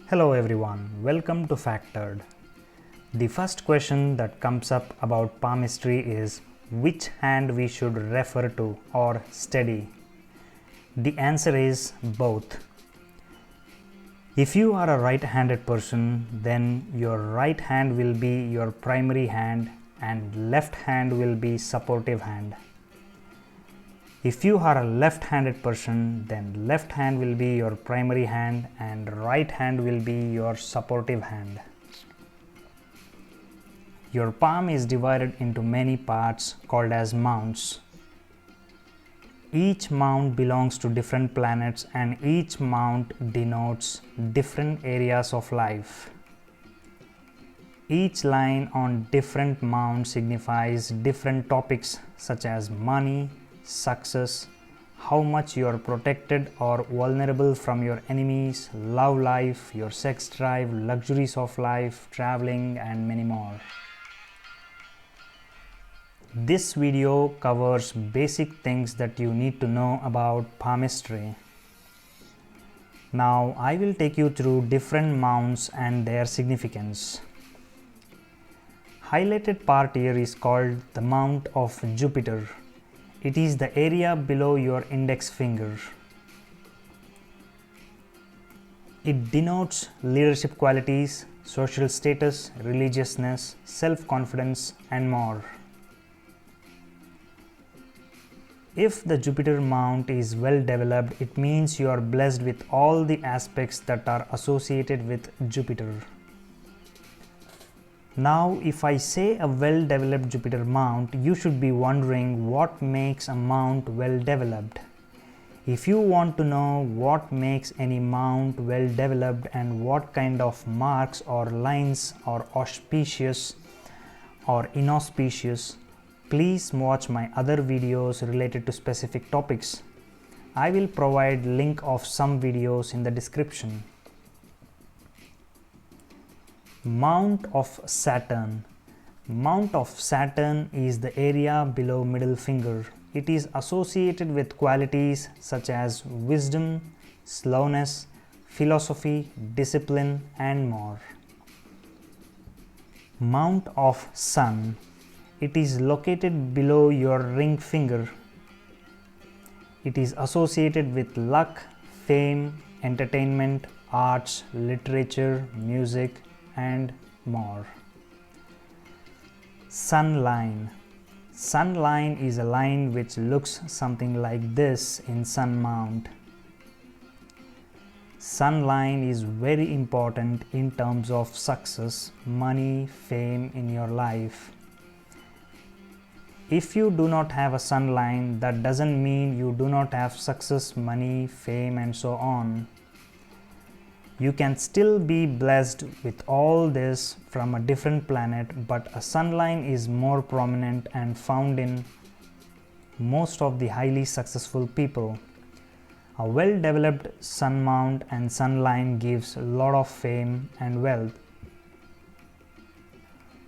Hello everyone, welcome to Factored. The first question that comes up about palmistry is which hand we should refer to or study. The answer is both. If you are a right-handed person, then your right hand will be your primary hand and left hand will be supportive hand. If you are a left-handed person, then left hand will be your primary hand and right hand will be your supportive hand. Your palm is divided into many parts called as mounts. Each mount belongs to different planets and each mount denotes different areas of life. Each line on different mounts signifies different topics such as money, success, how much you are protected or vulnerable from your enemies, love life, your sex drive, luxuries of life, traveling, and many more. This video covers basic things that you need to know about palmistry. Now I will take you through different mounts and their significance. Highlighted part here is called the Mount of Jupiter. It is the area below your index finger. It denotes leadership qualities, social status, religiousness, self-confidence, and more. If the Jupiter mount is well developed, it means you are blessed with all the aspects that are associated with Jupiter. Now, if I say a well-developed Jupiter mount, you should be wondering what makes a mount well-developed. If you want to know what makes any mount well-developed and what kind of marks or lines are auspicious or inauspicious, please watch my other videos related to specific topics. I will provide link of some videos in the description. Mount of Saturn. Mount of Saturn is the area below middle finger. It is associated with qualities such as wisdom, slowness, philosophy, discipline, and more. Mount of Sun. It is located below your ring finger. It is associated with luck, fame, entertainment, arts, literature, music, and more. Sun line. Sun line is a line which looks something like this in Sun mount. Sun line is very important in terms of success, money, fame in your life. If you do not have a sun line, that doesn't mean you do not have success, money, fame, and so on. You can still be blessed with all this from a different planet, but a sun line is more prominent and found in most of the highly successful people. A well-developed sun mount and sun line gives a lot of fame and wealth.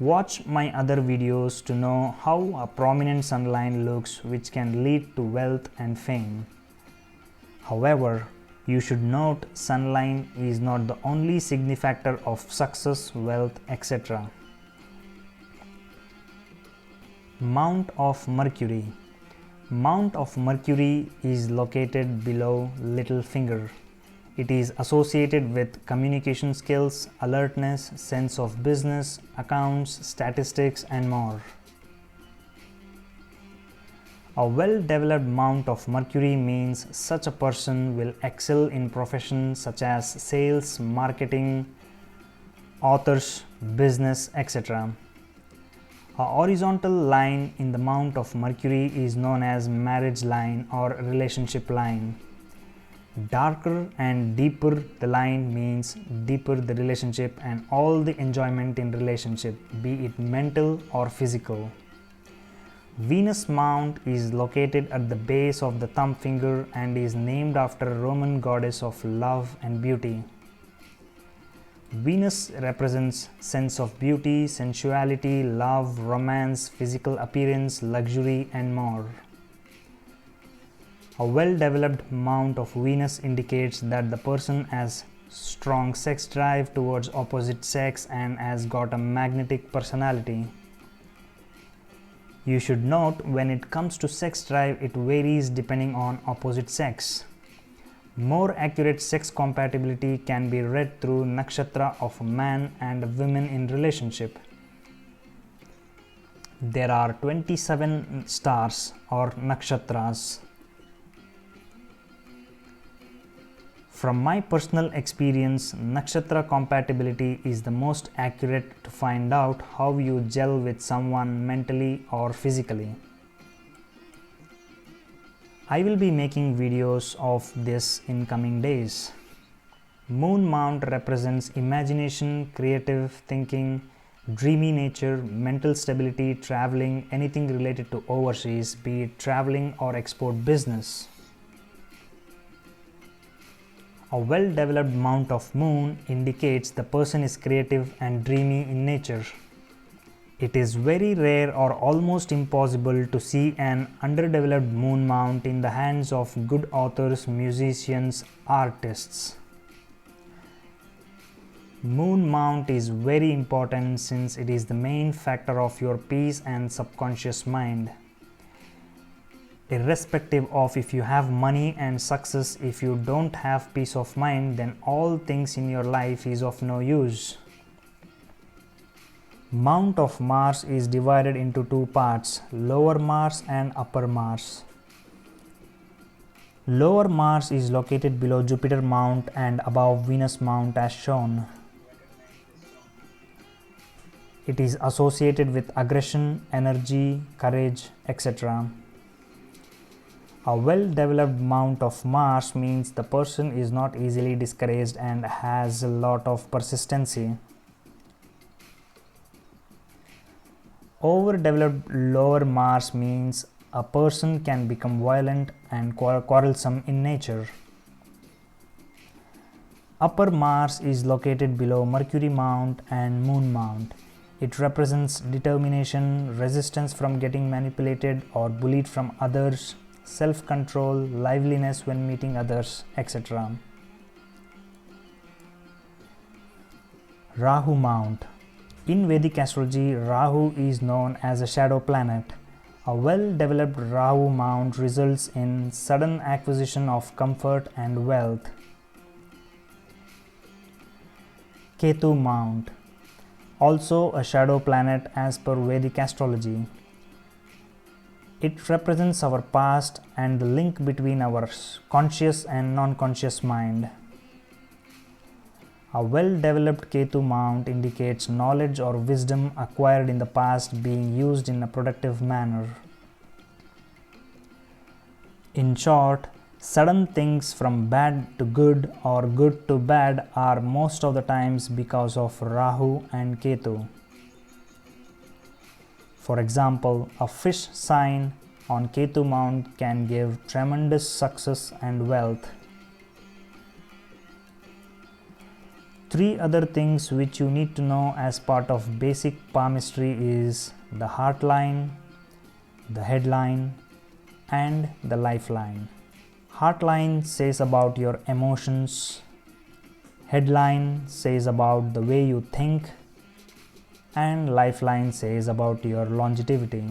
Watch my other videos to know how a prominent sun line looks, which can lead to wealth and fame. However, you should note sun line is not the only signifactor of success, wealth, etc. Mount of Mercury. Mount of Mercury is located below little finger. It is associated with communication skills, alertness, sense of business, accounts, statistics, and more. A well-developed mount of Mercury means such a person will excel in professions such as sales, marketing, authors, business, etc. A horizontal line in the mount of Mercury is known as marriage line or relationship line. Darker and deeper the line means deeper the relationship and all the enjoyment in relationship, be it mental or physical. Venus mount is located at the base of the thumb finger and is named after a Roman goddess of love and beauty. Venus represents sense of beauty, sensuality, love, romance, physical appearance, luxury, and more. A well-developed mount of Venus indicates that the person has strong sex drive towards opposite sex, and has got a magnetic personality. You should note, when it comes to sex drive, it varies depending on opposite sex. More accurate sex compatibility can be read through nakshatra of a man and a woman in relationship. There are 27 stars or nakshatras. From my personal experience, nakshatra compatibility is the most accurate to find out how you gel with someone mentally or physically. I will be making videos of this in coming days. Moon mount represents imagination, creative thinking, dreamy nature, mental stability, traveling, anything related to overseas, be it traveling or export business. A well-developed mount of moon indicates the person is creative and dreamy in nature. It is very rare or almost impossible to see an underdeveloped moon mount in the hands of good authors, musicians, artists. Moon mount is very important since it is the main factor of your peace and subconscious mind. Irrespective of if you have money and success, if you don't have peace of mind, then all things in your life is of no use. Mount of Mars is divided into two parts, Lower Mars and Upper Mars. Lower Mars is located below Jupiter Mount and above Venus Mount as shown. It is associated with aggression, energy, courage, etc. A well-developed mount of Mars means the person is not easily discouraged and has a lot of persistency. Overdeveloped lower Mars means a person can become violent and quarrelsome in nature. Upper Mars is located below Mercury Mount and Moon Mount. It represents determination, resistance from getting manipulated or bullied from others, self-control, liveliness when meeting others, etc. Rahu Mount. In Vedic astrology, Rahu is known as a shadow planet. A well-developed Rahu mount results in sudden acquisition of comfort and wealth. Ketu Mount. Also a shadow planet as per Vedic astrology. It represents our past and the link between our conscious and non-conscious mind. A well-developed Ketu mount indicates knowledge or wisdom acquired in the past being used in a productive manner. In short, sudden things from bad to good or good to bad are most of the times because of Rahu and Ketu. For example, a fish sign on Ketu mount can give tremendous success and wealth. Three other things which you need to know as part of basic palmistry is the heart line, the headline, and the lifeline. Heart line says about your emotions, headline says about the way you think, and lifeline says about your longevity.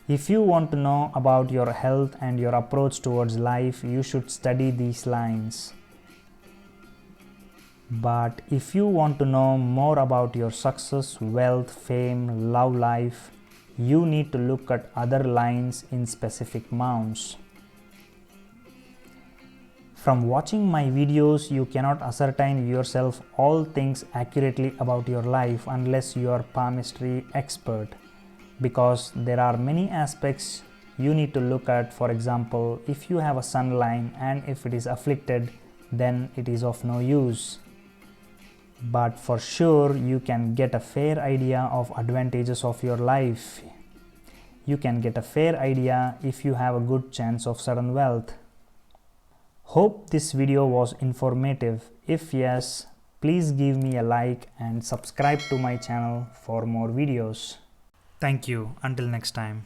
If you want to know about your health and your approach towards life, you should study these lines. But if you want to know more about your success, wealth, fame, love life, you need to look at other lines in specific mounts. From watching my videos, you cannot ascertain yourself all things accurately about your life unless you are palmistry expert, because there are many aspects you need to look at. For example, if you have a sun line and if it is afflicted, then it is of no use. But for sure, you can get a fair idea of advantages of your life. You can get a fair idea if you have a good chance of sudden wealth. Hope this video was informative. If yes, please give me a like and subscribe to my channel for more videos. Thank you. Until next time.